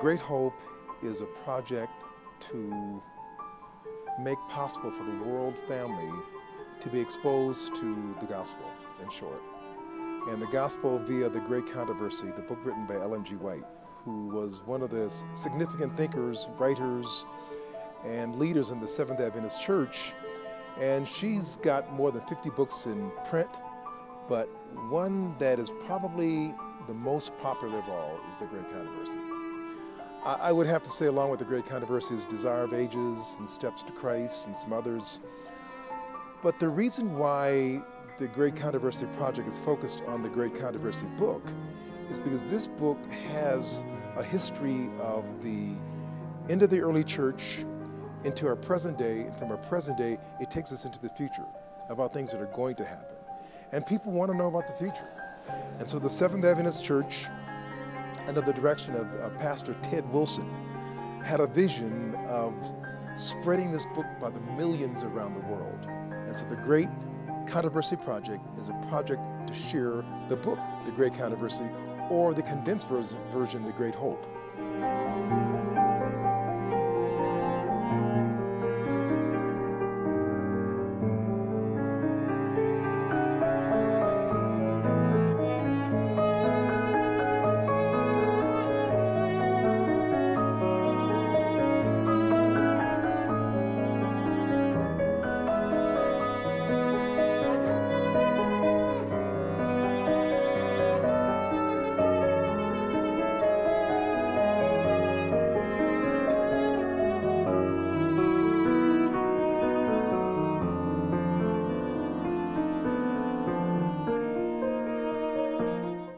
Great Hope is a project to make possible for the world family to be exposed to the gospel, in short. And the gospel via The Great Controversy, the book written by Ellen G. White, who was one of the significant thinkers, writers, and leaders in the Seventh Adventist Church. And she's got more than 50 books in print, but one that is probably the most popular of all is The Great Controversy. I would have to say, along with The Great Controversy, is Desire of Ages and Steps to Christ and some others. But the reason why the Great Controversy Project is focused on the Great Controversy book is because this book has a history of the end of the early church into our present day, and from our present day, it takes us into the future about things that are going to happen. And people want to know about the future. And so the Seventh Adventist Church, under the direction of Pastor Ted Wilson, had a vision of spreading this book by the millions around the world. And so the Great Controversy Project is a project to share the book, The Great Controversy, or the condensed version, The Great Hope.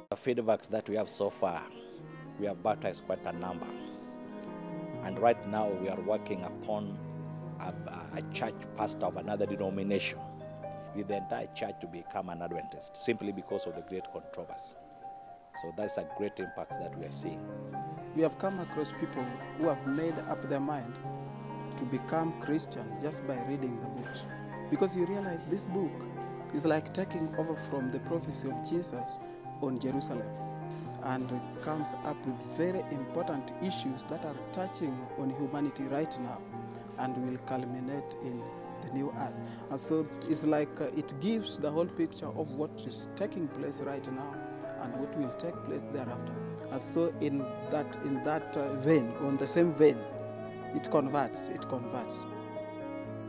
The feedbacks that we have so far, we have baptized quite a number. And right now we are working upon a church pastor of another denomination with the entire church to become an Adventist, simply because of the great controversy. So that's a great impact that we are seeing. We have come across people who have made up their mind to become Christian just by reading the books. Because you realize this book is like taking over from the prophecy of Jesus on Jerusalem, and comes up with very important issues that are touching on humanity right now and will culminate in the new earth. And so it's like it gives the whole picture of what is taking place right now and what will take place thereafter. And so in that vein, on the same vein, it converts.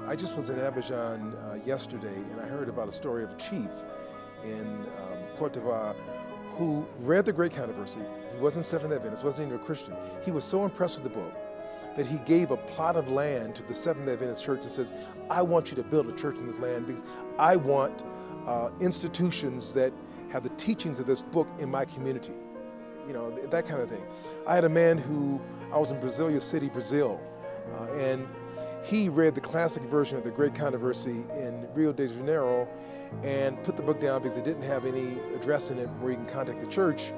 I just was in Abidjan yesterday, and I heard about a story of a chief in Cote d'Ivoire who read The Great Controversy. He wasn't Seventh Adventist, wasn't even a Christian. He was so impressed with the book that he gave a plot of land to the Seventh Adventist Church and says, I want you to build a church in this land because I want institutions that have the teachings of this book in my community. You know, that kind of thing. I had a man I was in Brasilia City, Brazil, and he read the classic version of The Great Controversy in Rio de Janeiro and put the book down because it didn't have any address in it where you can contact the church.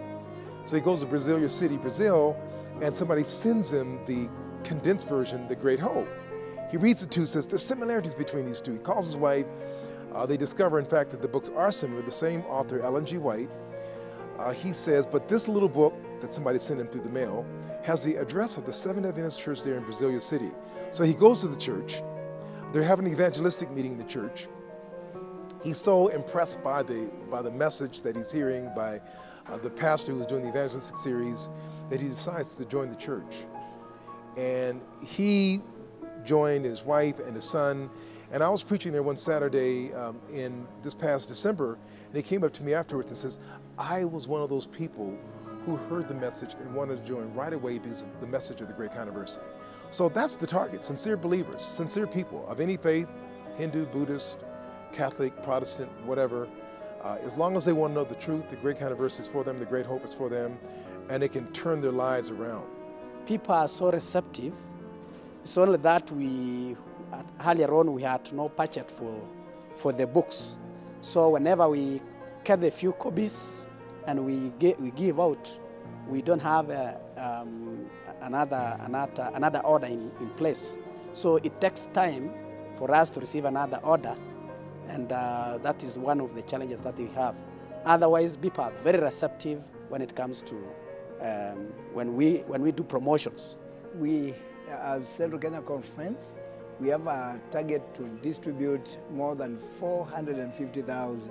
So he goes to Brasilia City, Brazil, and somebody sends him the condensed version, The Great Hope. He reads the two, says there's similarities between these two. He calls his wife. They discover, in fact, that the books are similar. The same author, Ellen G. White. He says, but this little book that somebody sent him through the mail has the address of the Seventh Adventist Church there in Brasilia City. So he goes to the church. They're having an evangelistic meeting in the church. He's so impressed by the message that he's hearing by the pastor who was doing the evangelistic series that he decides to join the church. And he joined his wife and his son. And I was preaching there one Saturday in this past December, and he came up to me afterwards and says, I was one of those people who heard the message and wanted to join right away because of the message of The Great Controversy. So that's the target, sincere believers, sincere people of any faith, Hindu, Buddhist, Catholic, Protestant, whatever. As long as they want to know the truth, The Great Controversy is for them, The Great Hope is for them, and they can turn their lives around. People are so receptive. It's only that earlier on we had no budget for the books. So whenever we get a few copies and we give out, we don't have another order in place. So it takes time for us to receive another order, and that is one of the challenges that we have. Otherwise, people are very receptive when it comes to when we do promotions. We, as Central Kenya Conference, we have a target to distribute more than 450,000.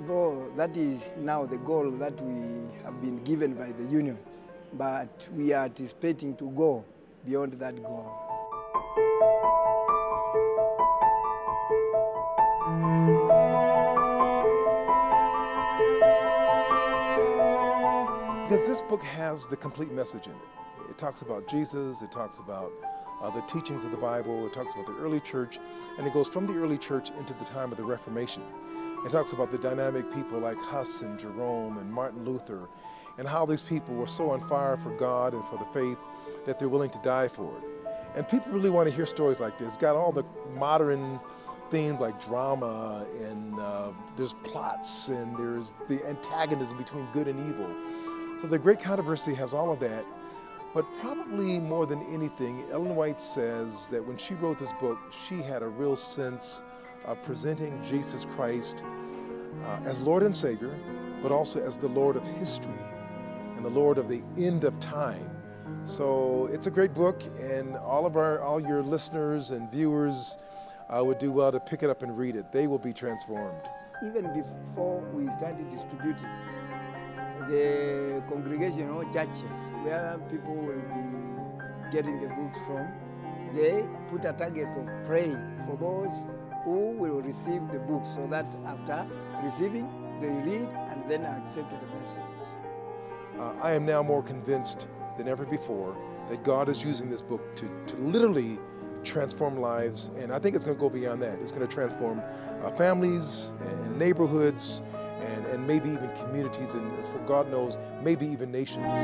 Though that is now the goal that we have been given by the union, but we are anticipating to go beyond that goal. Because this book has the complete message in it. It talks about Jesus, it talks about the teachings of the Bible, it talks about the early church, and it goes from the early church into the time of the Reformation. It talks about the dynamic people like Huss and Jerome and Martin Luther, and how these people were so on fire for God and for the faith that they're willing to die for it. And people really want to hear stories like this. It's got all the modern themes like drama, and there's plots, and there's the antagonism between good and evil. So The Great Controversy has all of that. But probably more than anything, Ellen White says that when she wrote this book, she had a real sense of presenting Jesus Christ as Lord and Savior, but also as the Lord of history and the Lord of the end of time. So it's a great book, and all your listeners and viewers would do well to pick it up and read it. They will be transformed. Even before we started distributing, the congregation or churches where people will be getting the books from, they put a target of praying for those who will receive the books, so that after receiving, they read and then accept the message. I am now more convinced than ever before that God is using this book to literally transform lives, and I think it's going to go beyond that. It's going to transform families and neighborhoods, and maybe even communities, and for God knows, maybe even nations.